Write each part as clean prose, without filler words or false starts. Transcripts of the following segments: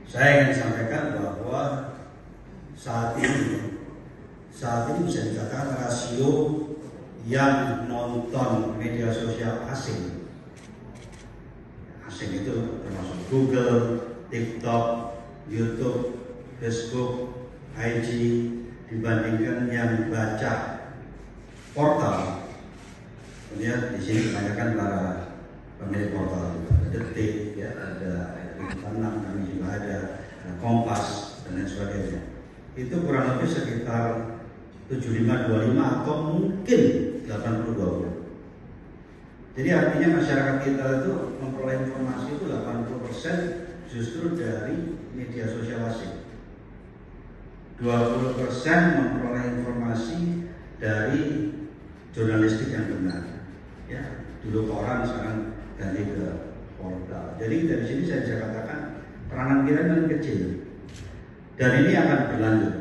Saya ingin sampaikan bahwa saat ini bisa dikatakan rasio yang nonton media sosial asing itu termasuk Google, TikTok, YouTube, Facebook, IG dibandingkan yang baca portal. Kemudian di sini kebanyakan para pemilik portal, ada Detik, ya, ada Tanam, kami juga ada Kompas dan lain sebagainya. Itu kurang lebih sekitar 75-25 atau mungkin 80-20. Jadi artinya masyarakat kita itu memperoleh informasi itu 80% justru dari media sosial asing. 20% memperoleh informasi dari jurnalistik yang benar. Ya, dulu koran, sekarang ganti ke portal. Jadi dari sini saya bisa katakan peranan kita memang kecil. Dan ini akan berlanjut.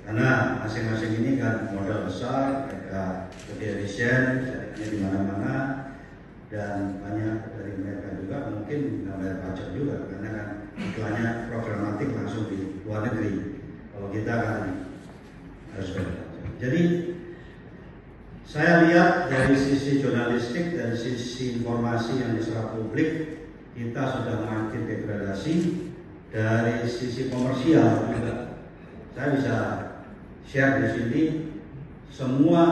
Karena masing-masing ini kan modal besar, mereka lebih efisien, jaringannya di mana-mana, dan banyak dari mereka juga mungkin nggak bayar pajak juga, karena kan iklannya programatik langsung di luar negeri. Kalau kita kan harus bayar pajak. Jadi saya lihat dari sisi jurnalistik, dari sisi informasi yang diserap publik, kita sudah makin degradasi. Dari sisi komersial juga, saya bisa share di sini semua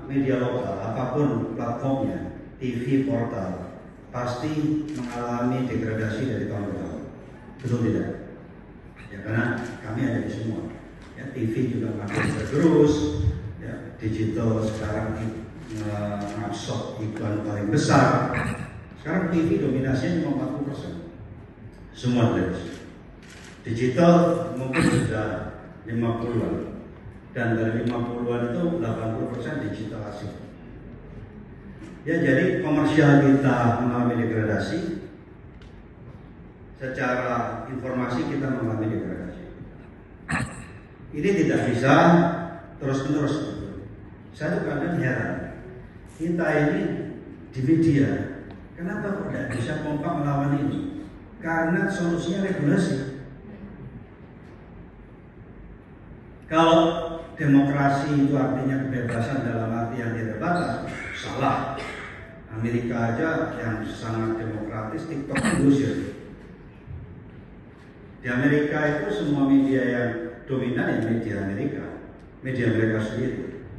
media lokal, apapun platformnya, TV, portal, pasti mengalami degradasi dari tahun ke tahun. Betul tidak? Ya, karena kami ada di semua. Ya, TV juga makin tergerus. Ya, digital sekarang masuk iklan paling besar. Sekarang TV dominasinya cuma 40%. Semua terus. Digital mungkin sudah 50-an. Dan dari 50-an itu 80% digital asing. Ya, jadi komersial kita mengalami degradasi. Secara informasi kita mengalami degradasi. Ini tidak bisa terus-menerus. Saya tuh kadang heran. Kita ini di media, kenapa kok tidak bisa kompak melawan ini? Karena solusinya regulasi. Kalau demokrasi itu artinya kebebasan dalam arti yang tidak terbatas, salah. Amerika aja yang sangat demokratis, TikTok diusir. Di Amerika itu semua media yang dominan ya media mereka sendiri.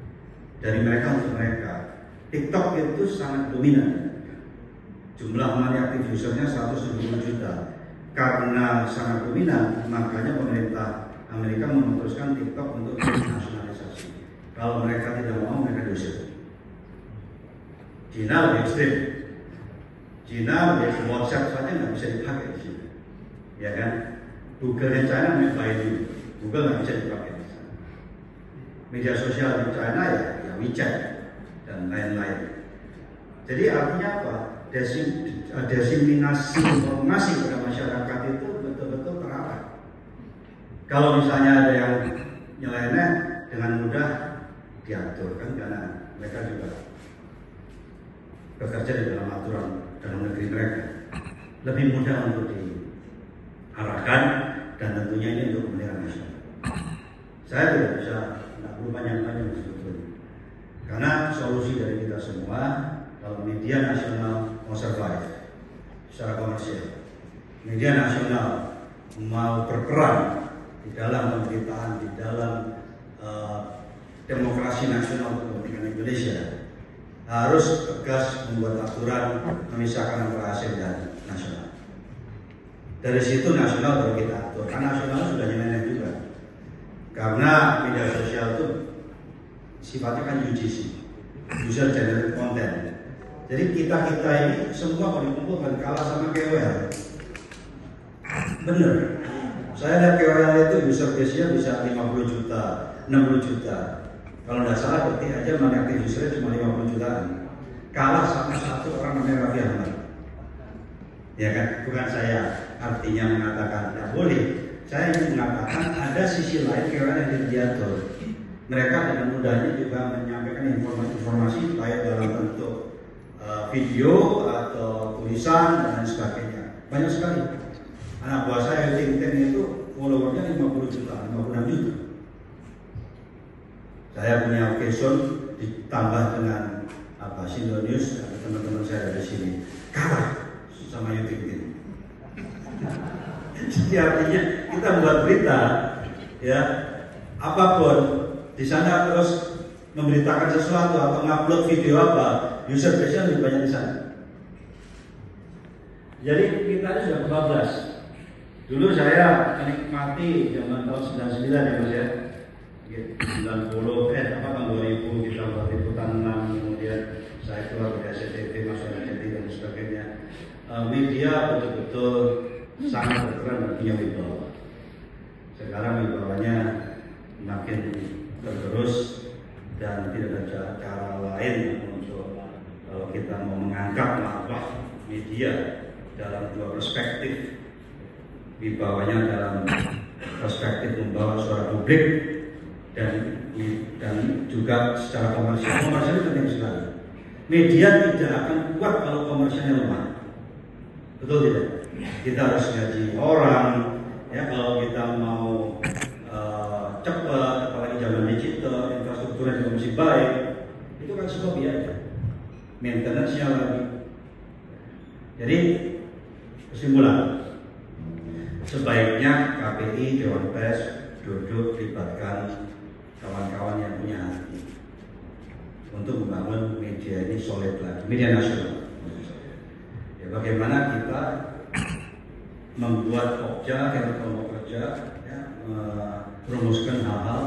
Dari mereka untuk mereka. TikTok itu sangat dominan. Jumlah monthly active usernya 170 juta. Karena sangat dominan, makanya pemerintah Amerika memutuskan TikTok untuk dinasionalisasi. Kalau mereka tidak mau, mereka diusir. China lebih ekstrim. China lebih WhatsApp saja nggak bisa dipakai di sini, ya kan? Google-nya China Baidu, Google nggak bisa dipakai di sana. Media sosial di China ya WeChat dan lain-lain. Jadi artinya apa? Diseminasi informasi kepada masyarakat itu betul-betul terarah. Kalau misalnya ada yang nyeleneh, dengan mudah diatur kan, karena mereka juga bekerja di dalam aturan dalam negeri mereka. Lebih mudah untuk diarahkan dan tentunya ini untuk kepentingan nasional. Saya tidak bisa, tidak perlu banyak-banyak sebetulnya. Karena solusi dari kita semua, kalau media nasional mau survive secara komersial, media nasional mau berperan di dalam pemberitaan, di dalam demokrasi nasional untuk kepentingan Indonesia, harus tegas membuat aturan memisahkan antara asing dan nasional. Dari situ nasional baru kita atur. Karena nasional sudah nyeleneh juga. Karena media sosial itu sifatnya kan UGC, user generated content. Jadi kita ini semua kalau dikumpulkan kalah sama KOL. Bener. Saya lihat KOL itu user base-nya bisa 50 juta, 60 juta. Kalau tidak salah ketik aja aktif usernya cuma 50 jutaan. Kalah sama satu orang namanya Raffi Ahmad. Ya kan, bukan saya artinya mengatakan tidak boleh. Saya ingin mengatakan ada sisi lain KOL yang diatur. Mereka dengan mudahnya juga menyampaikan informasi baik dalam bentuk video atau tulisan dan lain sebagainya. Banyak sekali. Anak buah saya Tintin itu followernya 50 juta, 56 juta. Saya punya occasion ditambah dengan Sindo News dan teman-teman saya dari sini kalah sama Tintin. Jadi artinya kita membuat berita, ya apapun di sana terus memberitakan sesuatu atau ngupload video apa, user base-nya lebih banyak di sana. Jadi kita ini sudah kebablas. Dulu saya menikmati zaman tahun 99 ya Mas ya. 90 tahun 2000 kita buat liputan 6, kemudian saya keluar dari SCTV masuk SCTV dan sebagainya. Media betul-betul sangat berperan dan punya wibawa. Sekarang wibawanya makin tergerus dan tidak ada cara lain untuk kalau kita mau mengangkat marwah media dalam dua perspektif, wibawanya dalam perspektif membawa suara publik dan juga secara komersial. Komersial itu penting sekali. Media tidak akan kuat kalau komersialnya lemah. Betul tidak? Kita harus gaji orang, ya kalau kita mau cepat, apalagi zaman digital, infrastrukturnya juga masih baik, itu kan semua biaya. Maintenance-nya lagi. Jadi kesimpulan, sebaiknya KPI, Dewan Pers duduk libatkan kawan-kawan yang punya hati untuk membangun media ini solid lagi, media nasional. Ya, bagaimana kita membuat Pokja, kelompok kerja, ya, merumuskan hal-hal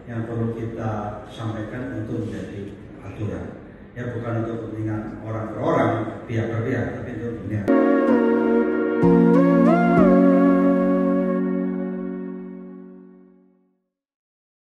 yang perlu kita sampaikan untuk menjadi aturan. Ya, bukan untuk kepentingan orang per orang, pihak per pihak, tapi untuk kepentingan.